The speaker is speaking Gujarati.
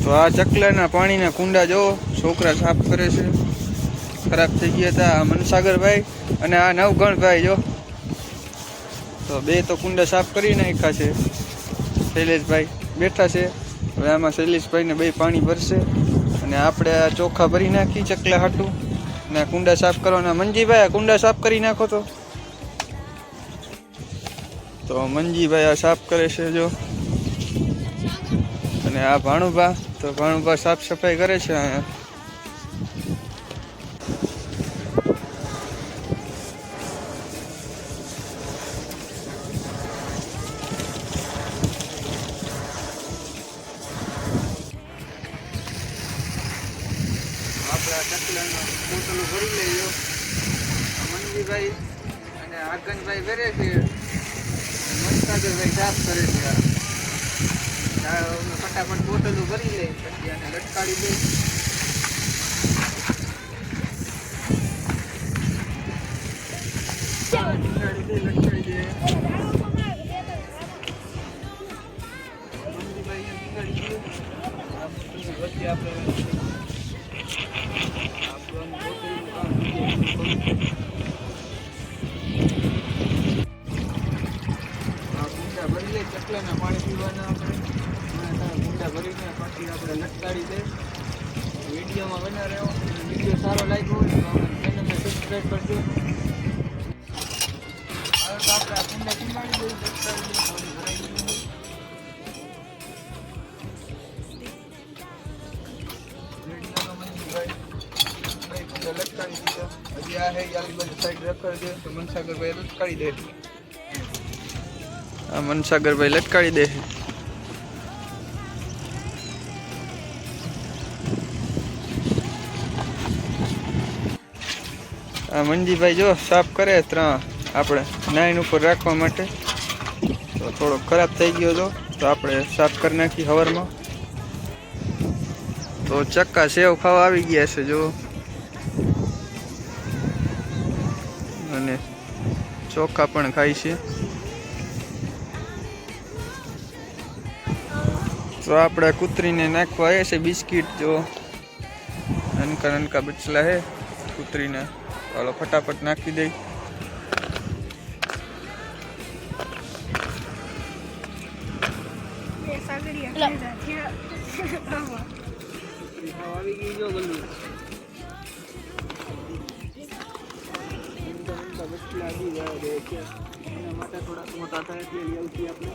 તો આ ચકલાના પાણીના કુંડા જો છોકરા સાફ કરે છે, ખરાબ થઈ ગયા હતા. આ મનસાગરભાઈ અને આ નવગણભાઈ જો તો બે તો કુંડા સાફ કરી નાખ્યા છે. શૈલેષભાઈ બેઠા છે. હવે આમાં શૈલેષભાઈને બે પાણી ભરશે અને આપણે આ ચોખા ભરી નાખી ચકલા હાટું ને કુંડા સાફ કરવાના. મંજીભાઈ આ કુંડા સાફ કરી નાખો તો મંજીભાઈ આ સાફ કરે છે જો. અને આ ભાણુભા તો ભાણુભા સાફ સફાઈ કરે છે અહીંયા. આપણા ચકલાનું પોતલું ભરી લઈએ. મંજીભાઈ અને આગનભાઈ ભરે છે, મનસાગરભાઈ સાફ કરે છે. ફટાફટ બોટલું ભરી લે પછી આને લટકાડી દે. વચ્ચે આપણે ચકલાના પાણી પીવાના. આપણે ગુંડા ભરીને પછી આપણે લટકાડી દે. વિડીયોમાં બના રહ્યો. વિડીયો સારો લાગ્યો હોય તો આપણે ચેનલને સબસ્ક્રાઈબ કરજો. હવે તો આપણે આ કુંડા પીવાડી દઈએ. લટકાડી દીધા. હજી આ હે આલી બાજુ સાઈડ રખડ દે તો મનસાગરભાઈ લટકાડી દે. આ મનસાગરભાઈ લટકાડી દે. આ મંજીભાઈ જો સાફ કરે ત્રણ આપણે નાઈન ઉપર રાખવા માટે. તો થોડો ખરાબ થઈ ગયો હતો તો આપણે સાફ કરી નાખી હવારમાં. તો ચક્કા સેવ ખાવા આવી ગયા છે જો. અને ચોખા પણ ખાય છે. તો આપણે કૂતરીને નાખવા આવ્યા છે બિસ્કીટ જો. નાનકા નાનકા બચલા હે કૂતરીને. ચાલો ફટાફટ નાખી દઈ. આવી ગઈ જો ગલ્લુ. બચલા આવી જાય એના માટે થોડાક મોટા થાય એટલે લઈ આવતી આપણે.